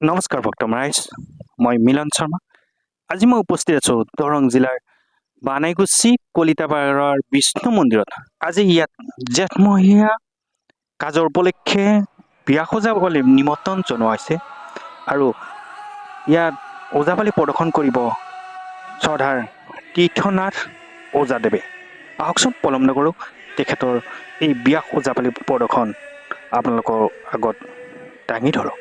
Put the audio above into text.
নমস্কাৰ ভক্ত ৰাইজ, মই মিলন শৰ্মা। আজি মই উপস্থিত আছোঁ দৰং জিলাৰ বানাইগুছি কলিতাপাৰৰ বিষ্ণু মন্দিৰত। আজি ইয়াত জেঠমহীয়া কাজৰ উপলক্ষে বিয়া সজাবলৈ নিমন্ত্ৰণ জনোৱা হৈছে আৰু ইয়াত ওজাপালি প্ৰদৰ্শন কৰিব শ্ৰদ্ধাৰ তীৰ্থনাথ ওজাদেৱে। আহকচোন পলম নকৰোঁ, তেখেতৰ এই বিয়া ওজাপালি প্ৰদৰ্শন আপোনালোকৰ আগত দাঙি ধৰক।